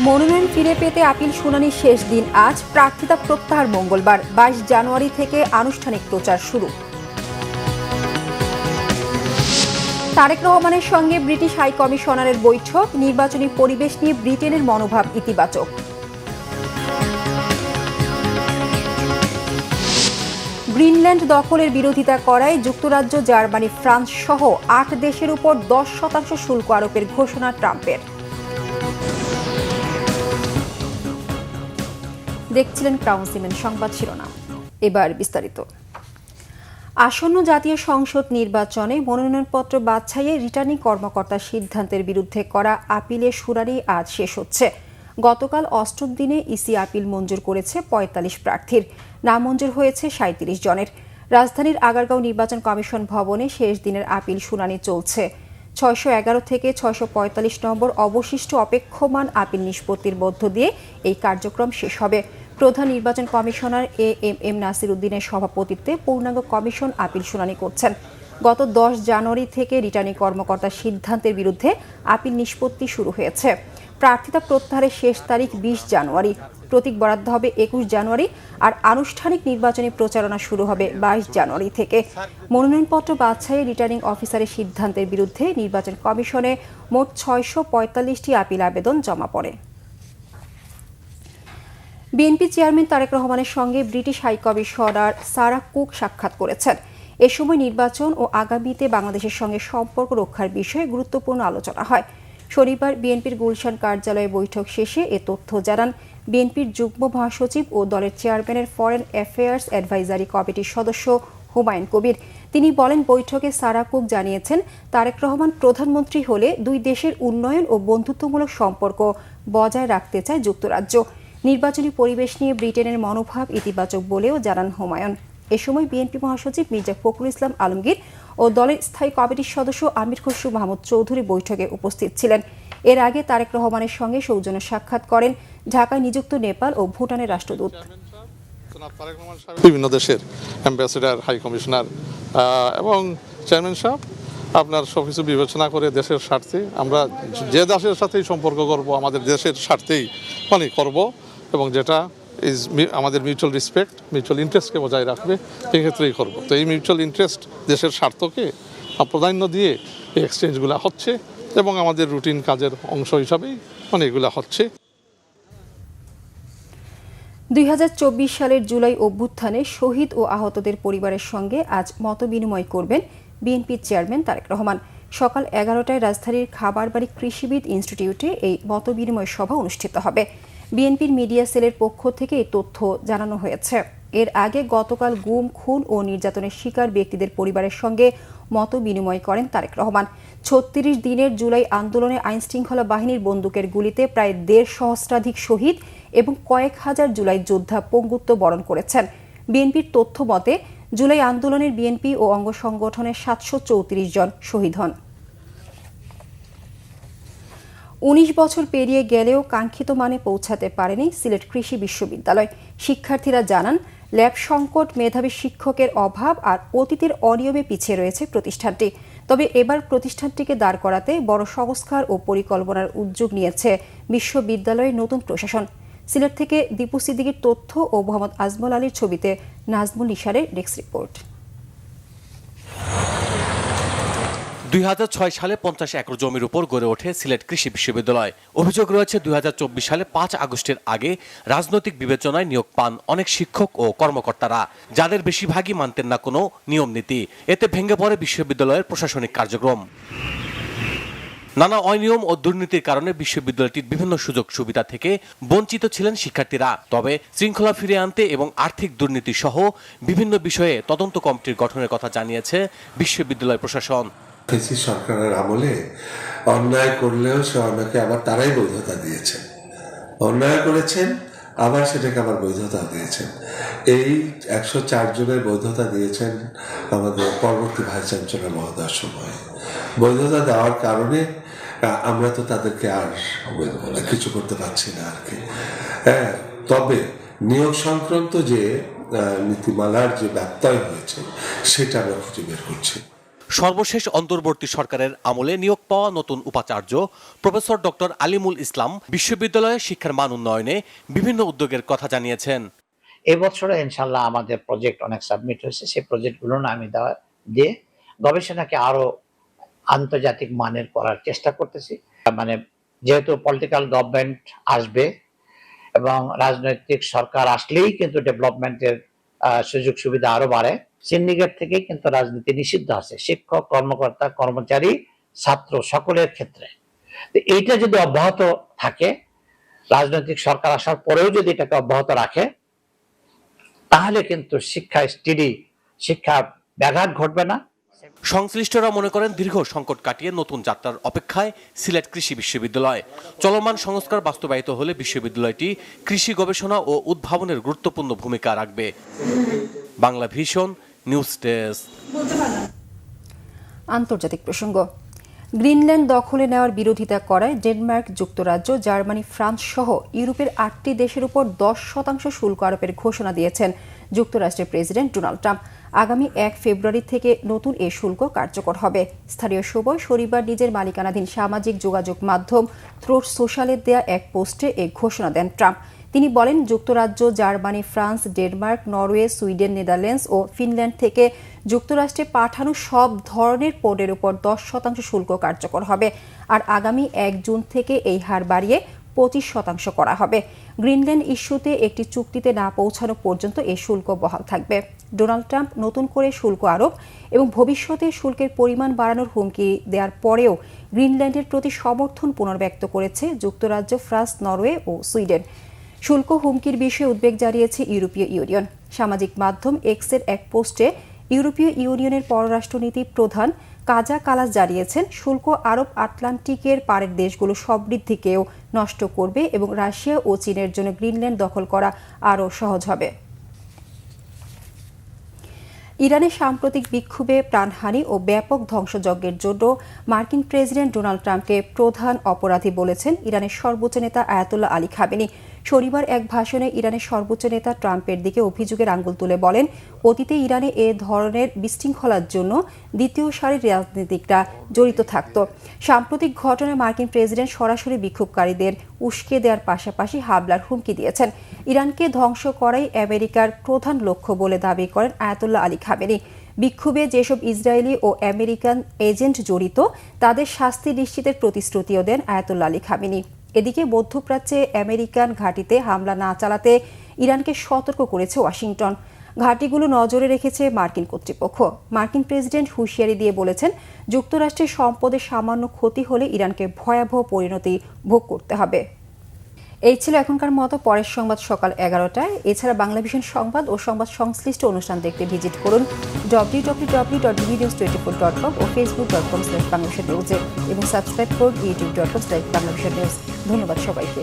মনোনয়ন ফিরে পেতে আপিল শুনানির শেষ দিন আজ। প্রার্থিতা প্রত্যাহার মঙ্গলবার। 22 জানুয়ারি থেকে আনুষ্ঠানিক প্রচার শুরু। তারেক রহমানের সঙ্গে ব্রিটিশ হাই কমিশনারের বৈঠক। নির্বাচনী পরিবেশ নিয়ে ব্রিটেনের মনোভাব ইতিবাচক। গ্রিনল্যান্ড দখলের বিরোধিতা করায় যুক্তরাজ্য, জার্মানি, ফ্রান্স সহ 8 দেশের উপর 10% শুল্ক আরোপের ঘোষণা ট্রাম্পের। দেখছিলেন ক্রাউন সিমেন্ট সংবাদ শিরোনাম। এবার বিস্তারিত। আসন্ন জাতীয় সংসদ নির্বাচনে মনোনয়নপত্র বাছাইয়ে রিটার্নিং কর্মকর্তার সিদ্ধান্তের বিরুদ্ধে করা আপিলের শুনানি আজ শেষ হচ্ছে। গতকাল 8ম দিনে ইসি আপিল মঞ্জুর করেছে 45 প্রার্থীর, নামঞ্জুর হয়েছে 37 জনের। রাজধানীর আগারগাঁও নির্বাচন কমিশন ভবনে শেষ দিনের আপিল শুনানি চলছে। 611 থেকে 645 নম্বর অবশিষ্ট অপেক্ষমান আপিল নিষ্পত্তির মধ্য দিয়ে এই কার্যক্রম শেষ হবে। প্রধান নির্বাচন কমিশনার এএমএম নাসির উদ্দিনের সভাপতিত্বে পূর্ণাঙ্গ কমিশন আপিল শুনানি করছেন। গত 10 জানুয়ারি থেকে রিটার্নিং কর্মকর্তার সিদ্ধান্তের বিরুদ্ধে আপিল নিষ্পত্তি শুরু হয়েছে। প্রার্থিতা প্রত্যাহারের শেষ তারিখ 20 জানুয়ারি, প্রতীক বরাদ্দ হবে 21 জানুয়ারি, আর আনুষ্ঠানিক নির্বাচনী প্রচারণা শুরু হবে 22 জানুয়ারি থেকে। মনোনয়নপত্র বাছাইয়ে রিটার্নিং অফিসারের সিদ্ধান্তের বিরুদ্ধে নির্বাচন কমিশনে মোট 645টি আপিল আবেদন জমা পড়ে। বিএনপি চেয়ারম্যান তারেক রহমানের সঙ্গে ব্রিটিশ হাইকমিশনার সারা কুক সাক্ষাৎ করেছেন। এ সময় নির্বাচন ও আগামীতে বাংলাদেশের সঙ্গে সম্পর্ক রক্ষার বিষয়ে গুরুত্বপূর্ণ আলোচনা হয়। শনিবার বিএনপির গুলশান কার্যালয়ে বৈঠক শেষে এ তথ্য জানান বিএনপির যুগ্ম মহাসচিব ও দলের চেয়ারম্যানের ফরেন অ্যাফেয়ার্স অ্যাডভাইজারি কমিটির সদস্য হুমায়ুন কবির। তিনি বলেন, বৈঠকে সারা কুক জানিয়েছেন, তারেক রহমান প্রধানমন্ত্রী হলে দুই দেশের উন্নয়ন ও বন্ধুত্বমূলক সম্পর্ক বজায় রাখতে চায় যুক্তরাজ্য। নির্বাচনী পরিবেশ নিয়ে ব্রিটেনের মনোভাব ইতিবাচক বলেও জানান হুমায়ুন। এ সময় বিএনপি মহাসচিব মির্জা ফখরুল ইসলাম আলমগীর ও দলের স্থায়ী কমিটির সদস্য আমির খসরু মাহমুদ চৌধুরী বৈঠকে উপস্থিত ছিলেন। এর আগে তারেক রহমানের সঙ্গে সৌজন্য সাক্ষাৎ করেন ঢাকায় নিযুক্ত নেপাল ও ভুটানের রাষ্ট্রদূত। বিভিন্ন দেশের অ্যাম্বাসেডার, হাই কমিশনার এবং চেয়ারম্যান সাহেব আপনার সবকিছু বিবেচনা করে দেশের স্বার্থে আমরা যে দেশের সাথেই সম্পর্ক করব আমাদের দেশের স্বার্থেই করব, এবং যেটা আমাদের মিউচুয়াল রেসপেক্ট, মিউচুয়াল ইন্টারেস্টকে বজায় রাখবে, এই ক্ষেত্রেই করব। তো এই মিউচুয়াল ইন্টারেস্ট, দেশের স্বার্থকে প্রাধান্য দিয়ে এই এক্সচেঞ্জগুলো হচ্ছে এবং আমাদের রুটিন কাজের অংশ হিসাবেই এগুলো হচ্ছে। 2024 সালের জুলাই অভ্যুত্থানে শহীদ ও আহতদের পরিবারের সঙ্গে আজ মতবিনিময় করবেন বিএনপির চেয়ারম্যান তারেক রহমান। সকাল 11টায় রাজধানীর খাবারবাড়ি কৃষিবিদ ইনস্টিটিউটে এই মতবিনিময় সভা অনুষ্ঠিত হবে। বিএনপির মিডিয়া সেলের পক্ষ থেকে এই তথ্য জানানো হয়েছে। এর আগে গতকাল গুম, খুন ও নির্যাতনের শিকার ব্যক্তিদের পরিবারের সঙ্গে মতবিনিময় করেন তারেক রহমান। 36 দিনের জুলাই আন্দোলনে আইনশৃঙ্খলা বাহিনীর বন্দুকের গুলিতে প্রায় 1.5 সহস্রাধিক শহীদ এবং কয়েক হাজার জুলাই যোদ্ধা পঙ্গুত্ব বরণ করেছেন। বিএনপির তথ্য মতে জুলাই আন্দোলনের বিএনপি ও অঙ্গ সংগঠনের 734 জন শহীদ হন। 19 বছর পেরিয়ে গেলেও কাঙ্ক্ষিত মানে পৌঁছাতে পারেনি সিলেট কৃষি বিশ্ববিদ্যালয়। শিক্ষার্থীরা জানান, ল্যাব সংকট, মেধাবী শিক্ষকের অভাব আর অতীতের অনিয়মে পিছিয়ে রয়েছে প্রতিষ্ঠানটি। তবে এবার প্রতিষ্ঠানটিকে দাঁড় করাতে বড় সংস্কার ও পরিকল্পনার উদ্যোগ নিয়েছে বিশ্ববিদ্যালয়ের নতুন প্রশাসন। সিলেট থেকে দীপু সিদ্দিকীর তথ্য ও মোহাম্মদ আজমল আলীর ছবিতে নাজমুল নিসারের ডেস্ক রিপোর্ট। 2006 সালে 50 একর জমির উপর গড়ে ওঠে সিলেট কৃষি বিশ্ববিদ্যালয়। অভিযোগ রয়েছে 2024 সালে 5 আগস্টের আগে রাজনৈতিক বিবেচনায় নিয়োগ পান অনেক শিক্ষক ও কর্মকর্তারা, যাদের বেশিরভাগই মানতেন না কোনো নিয়ম নীতি। এতে ভেঙে পড়ে বিশ্ববিদ্যালয়ের প্রশাসনিক কার্যক্রম। নানা অনিয়ম ও দুর্নীতির কারণে বিশ্ববিদ্যালয়টির বিভিন্ন সুযোগ সুবিধা থেকে বঞ্চিত ছিলেন শিক্ষার্থীরা। তবে শৃঙ্খলা ফিরিয়ে আনতে এবং আর্থিক দুর্নীতি সহ বিভিন্ন বিষয়ে তদন্ত কমিটির গঠনের কথা জানিয়েছে বিশ্ববিদ্যালয় প্রশাসন। সরকারের আমলে অন্যায় করলেও সে অন্যায়কে আবার তারাই বৈধতা দিয়েছেন, অন্যায় করেছেন আবার সেটাকে আবার বৈধতা দিয়েছেন। এই 104 জনের বৈধতা দিয়েছেন আমাদের পরবর্তী ভাইস চ্যান্সেলর মহোদয়ের সময়। বৈধতা দেওয়ার কারণে আমরা তো তাদেরকে আর কিছু করতে পারছি না আর কি। তবে নিয়োগ সংক্রান্ত যে নীতিমালার যে ব্যত্যয় হয়েছে সেটা আমরা খুঁজে বের করছি। সর্বশেষ অন্তর্বর্তী সরকারের আমলে নিয়োগ পাওয়া নতুন উপাচার্য প্রফেসর ডক্টর আলিমুল ইসলাম বিশ্ববিদ্যালয়ে শিক্ষার মান উন্নয়নে বিভিন্ন উদ্যোগের কথা জানিয়েছেন। এবছরে ইনশাল্লাহ আমাদের প্রজেক্ট অনেক সাবমিট হয়েছে, সেই প্রজেক্টগুলো আমি দিয়ে গবেষণাকে আরো আন্তর্জাতিক মানের করার চেষ্টা করতেছি। মানে যেহেতু পলিটিক্যাল গভর্নমেন্ট আসবে এবং রাজনৈতিক সরকার আসলেই কিন্তু ডেভেলপমেন্টের সুযোগ সুবিধা আরো বাড়ে। সিন্ডিকেট থেকে কিন্তু রাজনীতি নিষিদ্ধ আছে, শিক্ষক, কর্মকর্তা, কর্মচারী, ছাত্র সকলের ক্ষেত্রে। এইটা যদি অব্যাহত থাকে, রাজনৈতিক সরকার আসার পরেও যদি এটাকে অব্যাহত রাখে, তাহলে কিন্তু শিক্ষা ব্যাঘাত ঘটবে না। সংশ্লিষ্টরা মনে করেন দীর্ঘ সংকট কাটিয়ে নতুন যাত্রার অপেক্ষায় সিলেট কৃষি বিশ্ববিদ্যালয়। চলমান সংস্কার বাস্তবায়িত হলে বিশ্ববিদ্যালয়টি কৃষি গবেষণা ও উদ্ভাবনের গুরুত্বপূর্ণ ভূমিকা রাখবে। Bangla vision news desk. আন্তর্জাতিক প্রসঙ্গ। গ্রিনল্যান্ড দখলে নেওয়ার বিরোধিতা করায় ডেনমার্ক, যুক্তরাজ্য, জার্মানি, ফ্রান্স সহ ইউরোপের 8টি দেশের উপর 10% শুল্ক আরোপের ঘোষণা দিয়েছেন যুক্তরাষ্ট্রের প্রেসিডেন্ট ডোনাল্ড ট্রাম্প। আগামী 1 ফেব্রুয়ারি থেকে নতুন এ শুল্ক কার্যকর হবে। স্থানীয় সময় শনিবার নিজের মালিকানাধীন সামাজিক যোগাযোগ মাধ্যম ট্রুথ সোশ্যালে দেয়া এক পোস্টে এ ঘোষণা দেন ট্রাম্প। তিনি বলেন, যুক্তরাজ্য, Germany, France, Denmark, Norway, Sweden, Netherlands ও ফিনল্যান্ড থেকে যুক্তরাষ্ট্রে পাঠানো সব ধরনের পণ্যের উপর 10% শুল্ক কার্যকর হবে। আর আগামী 1 জুন থেকে এই হার বাড়িয়ে 25% করা হবে। গ্রিনল্যান্ড ইস্যুতে একটি চুক্তিতে না পৌঁছানো পর্যন্ত এই শুল্ক বহাল থাকবে। ডোনাল্ড ট্রাম্প নতুন করে শুল্ক আরোপ এবং ভবিষ্যতে শুল্কের পরিমাণ বাড়ানোর হুমকি দেওয়ার পরেও গ্রিনল্যান্ডের প্রতি সমর্থন পুনর্ব্যক্ত করেছে যুক্তরাজ্য, ফ্রান্স, নরওয়ে ও সুইডেন। শুল্ক হুমকির বিষয়ে উদ্বেগ জানিয়েছে ইউরোপীয় ইউনিয়ন। সামাজিক মাধ্যম এক্সের এক পোস্টে ইউরোপীয় ইউনিয়নের পররাষ্ট্রনীতি প্রধান কাজা কালাস জানিয়েছেন, শুল্ক আরোপ আটলান্টিকের পারের দেশগুলো সমৃদ্ধিকেও নষ্ট করবে এবং রাশিয়া ও চীনের জন্য গ্রিনল্যান্ড দখল করা আরও সহজ হবে। ইরানের সাম্প্রতিক বিক্ষোভে প্রাণহানি ও ব্যাপক ধ্বংসযজ্ঞের জন্য মার্কিন প্রেসিডেন্ট ডোনাল্ড ট্রাম্পকে প্রধান অপরাধী বলেছেন ইরানের সর্বোচ্চ নেতা আয়াতুল্লাহ আলী খামেনি। শনিবার এক ভাষণে ইরানের সর্বোচ্চ নেতা ট্রাম্পের দিকে অভিযোগের আঙুল তুলে বলেন, অতীতে ইরানে এ ধরনের বিশৃঙ্খলার জন্য দ্বিতীয় সারির রাজনীতিকরা জড়িত থাকত। সাম্প্রতিক ঘটনায় মার্কিন প্রেসিডেন্ট সরাসরি বিক্ষোভকারীদের উস্কে দেওয়ার পাশাপাশি হামলার হুমকি দিয়েছেন। ইরানকে ধ্বংস করাই আমেরিকার প্রধান লক্ষ্য বলে দাবি করেন আয়াতুল্লাহ আলী খামেনি। বিক্ষোভে যেসব ইসরায়েলি ও আমেরিকান এজেন্ট জড়িত তাদের শাস্তি নিশ্চিতের প্রতিশ্রুতিও দেন আয়াতুল্লাহ আলী খামেনি। এদিকে মধ্যপ্রাচ্যে আমেরিকান ঘাঁটিতে হামলা না চালাতে ইরানকে সতর্ক করেছে ওয়াশিংটন। ঘাঁটিগুলো নজরে রেখেছে মার্কিন কর্তৃপক্ষ। মার্কিন প্রেসিডেন্ট হুঁশিয়ারি দিয়ে বলেছেন, যুক্তরাষ্ট্রের সম্পদের সামান্য ক্ষতি হলে ইরানকে ভয়াবহ পরিণতি ভোগ করতে হবে। এই ছিল এখনকার মতো। পরের সংবাদ সকাল 11টায়। এছাড়া বাংলা ভিশন সংবাদ ও সংবাদ সংশ্লিষ্ট অনুষ্ঠান দেখতে ভিজিট করুন www.bbnews24.com ও facebook.com/bangladesh news এবং সাবস্ক্রাইব করুন youtube.com/bangladesh news। ধন্যবাদ সবাইকে।